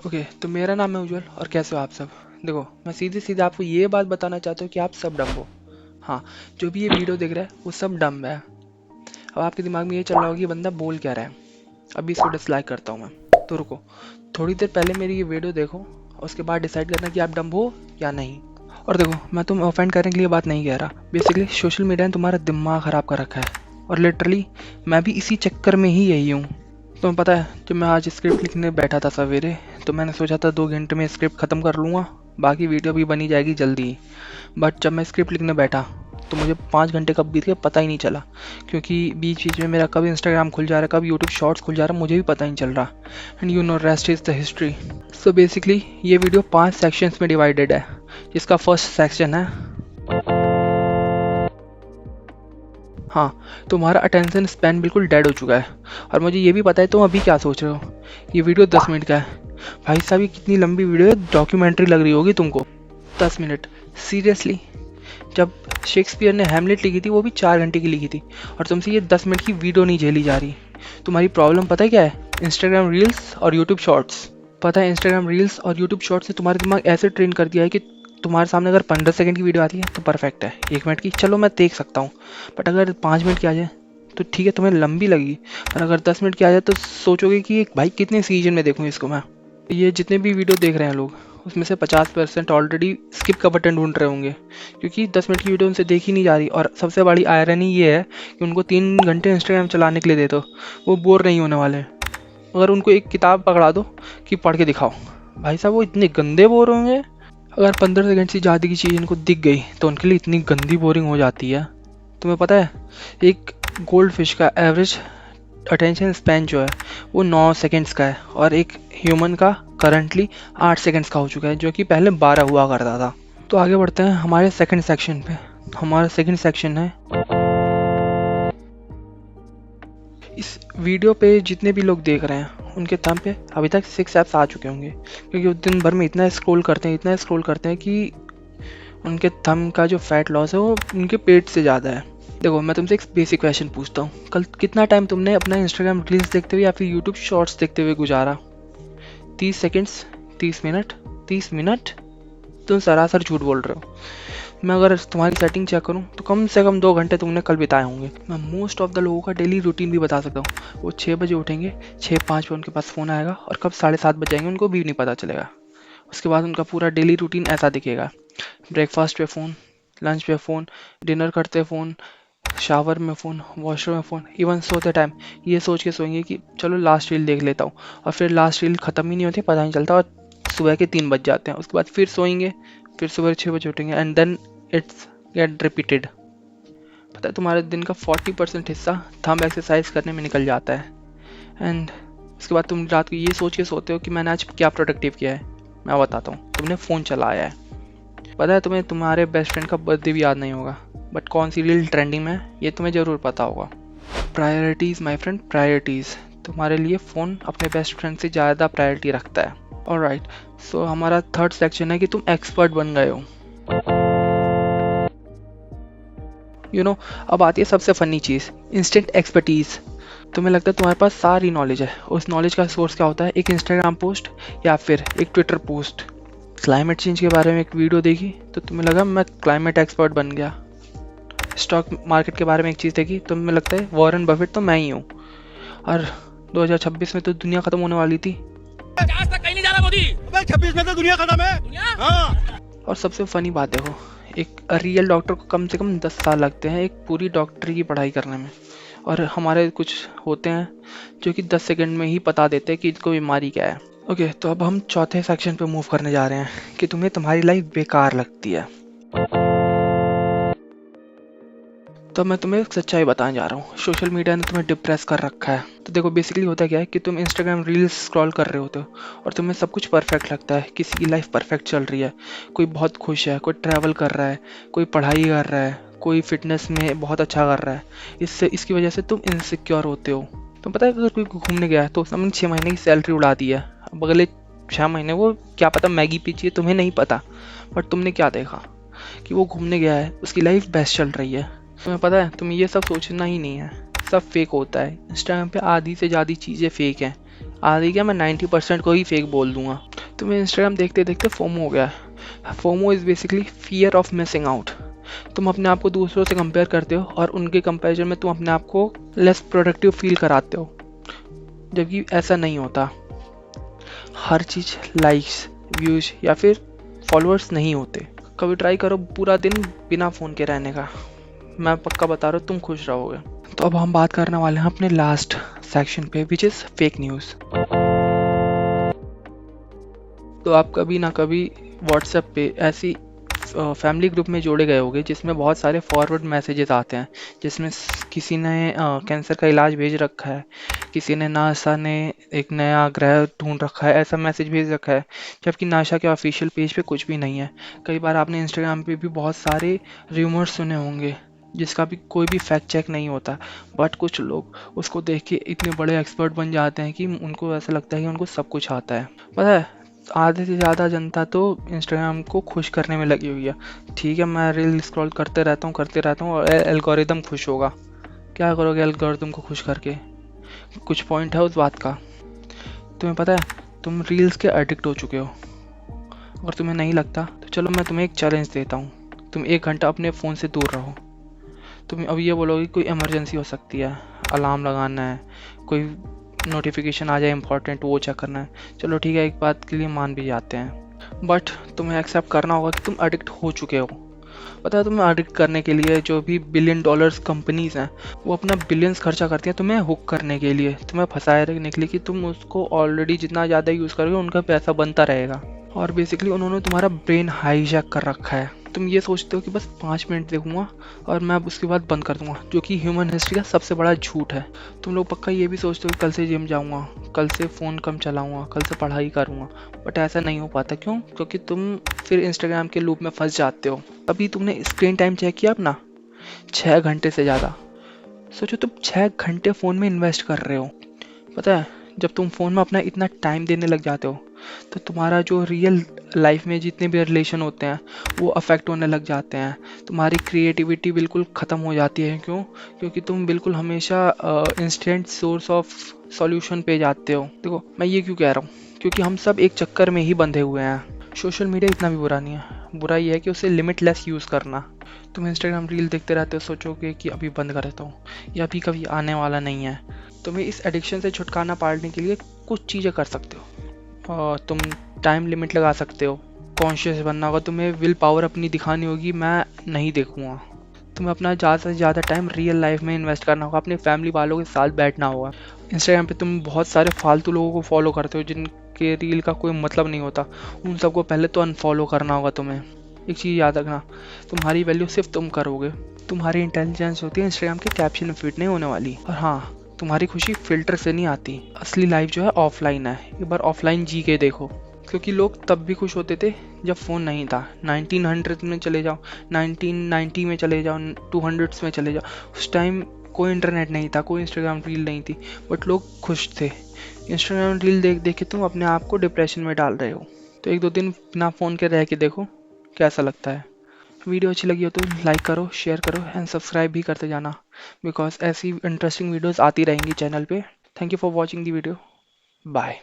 Okay, तो मेरा नाम है उज्जवल और कैसे हो आप सब। देखो, मैं सीधे सीधे आपको ये बात बताना चाहता हूँ कि आप सब डम हो। हाँ, जो भी ये वीडियो देख रहा है वो सब डम है। अब आपके दिमाग में ये चल रहा होगा कि बंदा बोल क्या रहा है। अभी इसको डिसलाइक करता हूँ मैं। तो रुको, थोड़ी देर पहले मेरी ये वीडियो देखो और उसके बाद डिसाइड करना कि आप डम हो या नहीं। और देखो, मैं तुम ऑफेंड करने के लिए बात नहीं कह रहा। बेसिकली सोशल मीडिया ने तुम्हारा दिमाग ख़राब कर रखा है और लिटरली मैं भी इसी चक्कर में ही यही हूँ। तुम्हें पता है, जब मैं आज स्क्रिप्ट लिखने बैठा था सवेरे, तो मैंने सोचा था 2 घंटे में स्क्रिप्ट ख़त्म कर लूँगा, बाकी वीडियो भी बनी जाएगी जल्दी ही। बट जब मैं स्क्रिप्ट लिखने बैठा तो मुझे 5 घंटे कब बीत गए पता ही नहीं चला, क्योंकि बीच बीच में मेरा कब इंस्टाग्राम खुल जा रहा है, कब यूट्यूब शॉर्ट्स खुल जा रहा है, मुझे भी पता नहीं चल रहा। And you know, rest is the history. So basically ये वीडियो 5 सेक्शंस में डिवाइडेड है, जिसका फर्स्ट सेक्शन है, हाँ, तुम्हारा अटेंशन स्पैन बिल्कुल डेड हो चुका है। और मुझे ये भी पता है तुम अभी क्या सोच रहे हो, ये वीडियो 10 मिनट का है। भाई साहब, ये कितनी लंबी वीडियो है, डॉक्यूमेंट्री लग रही होगी तुमको। 10 मिनट, सीरियसली? जब शेक्सपियर ने हैमलेट लिखी थी वो भी 4 घंटे की लिखी थी, और तुमसे ये 10 मिनट की वीडियो नहीं झेली जा रही। तुम्हारी प्रॉब्लम पता है क्या है? इंस्टाग्राम रील्स और यूट्यूब शॉर्ट्स। पता है, इंस्टाग्राम रील्स और यूट्यूब शॉर्ट्स ने तुम्हारा दिमाग ऐसे ट्रेन कर दिया है कि तुम्हारे सामने अगर 15 सेकंड की वीडियो आती है तो परफेक्ट है, 1 मिनट की चलो मैं देख सकता हूँ, बट अगर 5 मिनट की आ जाए तो ठीक है, तुम्हें लंबी लगी। पर अगर 10 मिनट की आ जाए तो सोचोगे कि भाई कितने सीजन में देखूँ इसको मैं। ये जितने भी वीडियो देख रहे हैं लोग, उसमें से 50% ऑलरेडी स्किप का बटन ढूंढ रहे होंगे, क्योंकि 10 मिनट की वीडियो उनसे देखी नहीं जा रही। और सबसे बड़ी आयरनी ये है कि उनको 3 घंटे इंस्टाग्राम चलाने के लिए दे दो, वो बोर नहीं होने वाले। अगर उनको एक किताब पकड़ा दो कि पढ़ के दिखाओ, भाई साहब वो इतने गंदे बोर होंगे। अगर 15 सेकंड से ज़्यादा की चीज़ इनको दिख गई तो उनके लिए इतनी गंदी बोरिंग हो जाती है। तुम्हें पता है, एक गोल्ड फिश का एवरेज अटेंशन स्पैन जो है वो 9 सेकंड्स का है, और एक ह्यूमन का करंटली 8 सेकंड्स का हो चुका है, जो कि पहले 12 हुआ करता था। तो आगे बढ़ते हैं हमारे सेकंड सेक्शन पे। हमारा सेकंड सेक्शन है, इस वीडियो पे जितने भी लोग देख रहे हैं उनके थंब पे अभी तक 6 ऐप्स आ चुके होंगे, क्योंकि वो दिन भर में इतना स्क्रॉल करते हैं, इतना स्क्रॉल करते हैं कि उनके थंब का जो फैट लॉस है वो उनके पेट से ज़्यादा है। देखो, मैं तुमसे एक बेसिक क्वेश्चन पूछता हूँ, कल कितना टाइम तुमने अपना इंस्टाग्राम रील्स देखते हुए या फिर यूट्यूब शॉर्ट्स देखते हुए गुजारा? 30 सेकेंड्स, 30 मिनट, 30 मिनट? तुम सरासर झूठ बोल रहे हो। मैं अगर तुम्हारी सेटिंग चेक करूं तो कम से कम 2 घंटे तुमने कल बिताए होंगे। मैं मोस्ट ऑफ द लोगों का डेली रूटीन भी बता सकता हूँ। वो 6 बजे उठेंगे, 6:05 पे उनके पास फ़ोन आएगा, और कब 7:30 बज जाएंगे उनको भी नहीं पता चलेगा। उसके बाद उनका पूरा डेली रूटीन ऐसा दिखेगा: ब्रेकफास्ट पे फ़ोन, लंच पे फ़ोन, डिनर करते फ़ोन, शावर में फ़ोन, वॉशरूम में फ़ोन, इवन सोते टाइम ये सोच के सोएंगे कि चलो लास्ट रील देख लेता हूँ, और फिर लास्ट रील ख़त्म ही नहीं होती, पता नहीं चलता, और सुबह के 3 बज जाते हैं। उसके बाद फिर सोएंगे, फिर सुबह 6 बजे उठेंगे, and then it's get repeated. पता है, तुम्हारे दिन का 40% हिस्सा थंब एक्सरसाइज करने में निकल जाता है। एंड उसके बाद तुम रात को ये सोच के सोते हो कि मैंने आज क्या प्रोडक्टिव किया है। मैं बताता हूँ, तुमने फ़ोन चलाया है। पता है, तुम्हें तुम्हारे बेस्ट फ्रेंड का बर्थडे भी याद नहीं होगा, बट कौन सी रील ट्रेंडिंग में है ये तुम्हें ज़रूर पता होगा। Priorities my friend, priorities. तुम्हारे लिए फ़ोन अपने बेस्ट फ्रेंड से ज़्यादा प्रायोरिटी रखता है। ऑलराइट, सो हमारा थर्ड सेक्शन है कि तुम एक्सपर्ट बन गए हो। अब आती है सबसे फ़नी चीज़, इंस्टेंट एक्सपर्टीज़। तुम्हें लगता है तुम्हारे पास सारी नॉलेज है, उस नॉलेज का सोर्स क्या होता है? एक इंस्टाग्राम पोस्ट या फिर एक ट्विटर पोस्ट। क्लाइमेट चेंज के बारे में एक वीडियो देखी तो तुम्हें लगा मैं क्लाइमेट एक्सपर्ट बन गया। स्टॉक मार्केट के बारे में एक चीज़ देखी तो तुम्हें लगता है वॉरेन बफेट तो मैं ही हूँ। और 2026 में तो दुनिया ख़त्म होने वाली थी। आज तक कहीं नहीं जा रहा मोदी। 26 में तो दुनिया खत्म है। दुनिया? हाँ। और सबसे फ़नी बात देखो, एक रियल डॉक्टर को कम से कम 10 साल लगते हैं एक पूरी डॉक्टरी की पढ़ाई करने में, और हमारे कुछ होते हैं जो कि 10 सेकंड में ही बता देते हैं कि इनको बीमारी क्या है। ओके, तो अब हम चौथे सेक्शन पे मूव करने जा रहे हैं कि तुम्हें तुम्हारी लाइफ बेकार लगती है। तो मैं तुम्हें एक सच्चाई बताने जा रहा हूँ, सोशल मीडिया ने तुम्हें डिप्रेस कर रखा है। तो देखो, बेसिकली होता क्या है कि तुम इंस्टाग्राम रील्स स्क्रॉल कर रहे होते हो और तुम्हें सब कुछ परफेक्ट लगता है, किसी की लाइफ परफेक्ट चल रही है, कोई बहुत खुश है, कोई ट्रैवल कर रहा है, कोई पढ़ाई कर रहा है, कोई फिटनेस में बहुत अच्छा कर रहा है। इसकी वजह से तुम इनसिक्योर होते हो। तुम पता है, अगर कोई घूमने गया है तो उसने अपनी 6 महीने की सैलरी उड़ा दी है, अब अगले 6 महीने वो क्या पता मैगी पीछे, तुम्हें नहीं पता, बट तुमने क्या देखा कि वो घूमने गया है, उसकी लाइफ बेस्ट चल रही है। तुम्हें पता है, तुम्हें ये सब सोचना ही नहीं है, सब फेक होता है। इंस्टाग्राम पे आधी से ज़्यादा चीज़ें फेक हैं। आधी क्या, मैं 90% को ही फेक बोल दूंगा। तुम्हें इंस्टाग्राम देखते देखते फोमो हो गया है। FOMO is basically fear of missing out. तुम अपने आप को दूसरों से कंपेयर करते हो और उनके कंपैरिजन में तुम अपने आप को लेस प्रोडक्टिव फील कराते हो, जबकि ऐसा नहीं होता। हर चीज़ लाइक्स, व्यूज या फिर फॉलोअर्स नहीं होते। कभी ट्राई करो पूरा दिन बिना फ़ोन के रहने का, मैं पक्का बता रहा हूँ तुम खुश रहोगे। तो अब हम बात करने वाले हैं अपने लास्ट सेक्शन पे, विच इज़ फेक न्यूज़। तो आप कभी ना कभी व्हाट्सएप पे ऐसी फैमिली ग्रुप में जोड़े गए होंगे जिसमें बहुत सारे फॉरवर्ड मैसेजेस आते हैं, जिसमें किसी ने कैंसर का इलाज भेज रखा है, किसी ने नासा ने एक नया ग्रह ढूंढ रखा है, ऐसा मैसेज भेज रखा है, जबकि नासा के ऑफिशियल पेज पे कुछ भी नहीं है। कई बार आपने इंस्टाग्राम पे भी बहुत सारे र्यूमर्स सुने होंगे जिसका भी कोई भी फैक्ट चेक नहीं होता, बट कुछ लोग उसको देख के इतने बड़े एक्सपर्ट बन जाते हैं कि उनको ऐसा लगता है कि उनको सब कुछ आता है। पता है, आधे से ज़्यादा जनता तो इंस्टाग्राम को खुश करने में लगी हुई है। ठीक है, मैं रील स्क्रॉल करते रहता हूँ और एल्गोरिदम खुश होगा। क्या करोगे एल्गोरिदम को खुश करके? कुछ पॉइंट है उस बात का। तुम्हें पता है, तुम रील्स के एडिक्ट हो चुके हो। अगर तुम्हें नहीं लगता तो चलो मैं तुम्हें एक चैलेंज देता हूँ, तुम 1 घंटा अपने फ़ोन से दूर रहो। तुम अब ये बोलोगे कोई इमरजेंसी हो सकती है, अलार्म लगाना है, कोई नोटिफिकेशन आ जाए इंपॉर्टेंट, वो चेक करना है। चलो ठीक है, एक बात के लिए मान भी जाते हैं, बट तुम्हें एक्सेप्ट करना होगा कि तुम एडिक्ट हो चुके हो। पता है, तुम्हें एडिक्ट करने के लिए जो भी बिलियन डॉलर्स कंपनीज हैं वो अपना बिलियंस खर्चा करती हैं तुम्हें हुक करने के लिए, तुम्हें फंसाए रखने के लिए कि तुम उसको ऑलरेडी जितना ज़्यादा यूज़ करोगे उनका पैसा बनता रहेगा। और बेसिकली उन्होंने तुम्हारा ब्रेन हाईजैक कर रखा है। तुम ये सोचते हो कि बस 5 मिनट देखूंगा और मैं अब उसके बाद बंद कर दूंगा, जो कि ह्यूमन हिस्ट्री का सबसे बड़ा झूठ है। तुम लोग पक्का ये भी सोचते हो कि कल से जिम जाऊंगा, कल से फ़ोन कम चलाऊंगा, कल से पढ़ाई करूंगा, बट ऐसा नहीं हो पाता। क्यों? क्योंकि तुम फिर इंस्टाग्राम के लूप में फंस जाते हो। अभी तुमने स्क्रीन टाइम चेक किया अपना? 6 घंटे से ज़्यादा। सोचो, तुम 6 घंटे फ़ोन में इन्वेस्ट कर रहे हो। पता है, जब तुम फ़ोन में अपना इतना टाइम देने लग जाते हो तो तुम्हारा जो रियल लाइफ में जितने भी रिलेशन होते हैं वो अफेक्ट होने लग जाते हैं। तुम्हारी क्रिएटिविटी बिल्कुल ख़त्म हो जाती है। क्यों? क्योंकि तुम बिल्कुल हमेशा इंस्टेंट सोर्स ऑफ सॉल्यूशन पे जाते हो। देखो, मैं ये क्यों कह रहा हूँ, क्योंकि हम सब एक चक्कर में ही बंधे हुए हैं। सोशल मीडिया इतना भी बुरा नहीं है, बुरा ये है कि उसे लिमिटलेस यूज़ करना। तुम इंस्टाग्राम रील देखते रहते हो, सोचोगे कि अभी बंद कर देता हूँ, या अभी कभी आने वाला नहीं है। तुम्हें इस एडिक्शन से छुटकारा पाने के लिए कुछ चीज़ें कर सकते हो। और तुम टाइम लिमिट लगा सकते हो, कॉन्शियस बनना होगा, तुम्हें विल पावर अपनी दिखानी होगी, मैं नहीं देखूंगा। तुम्हें अपना ज़्यादा से ज़्यादा टाइम रियल लाइफ में इन्वेस्ट करना होगा, अपने फैमिली वालों के साथ बैठना होगा। इंस्टाग्राम पे तुम बहुत सारे फालतू लोगों को फॉलो करते हो जिनके रील का कोई मतलब नहीं होता, उन सबको पहले तो अनफॉलो करना होगा तुम्हें। एक चीज़ याद रखना, तुम्हारी वैल्यू सिर्फ तुम करोगे, तुम्हारी इंटेलिजेंस होती है इंस्टाग्राम के कैप्शन में फिट नहीं होने वाली। और हाँ, तुम्हारी खुशी फिल्टर से नहीं आती, असली लाइफ जो है ऑफलाइन है। एक बार ऑफलाइन जी के देखो, क्योंकि लोग तब भी खुश होते थे जब फ़ोन नहीं था। 1900 में चले जाओ, 1990 में चले जाओ, 200s में चले जाओ, उस टाइम कोई इंटरनेट नहीं था, कोई इंस्टाग्राम रील नहीं थी, बट लोग खुश थे। इंस्टाग्राम रील देख देख के तुम अपने आप को डिप्रेशन में डाल रहे हो। तो 1-2 दिन बिना फ़ोन के रह के देखो कैसा लगता है। वीडियो अच्छी लगी हो तो लाइक करो, शेयर करो एंड सब्सक्राइब भी करते जाना, बिकॉज ऐसी इंटरेस्टिंग वीडियोस आती रहेंगी चैनल पे। Thank you for watching the video. Bye.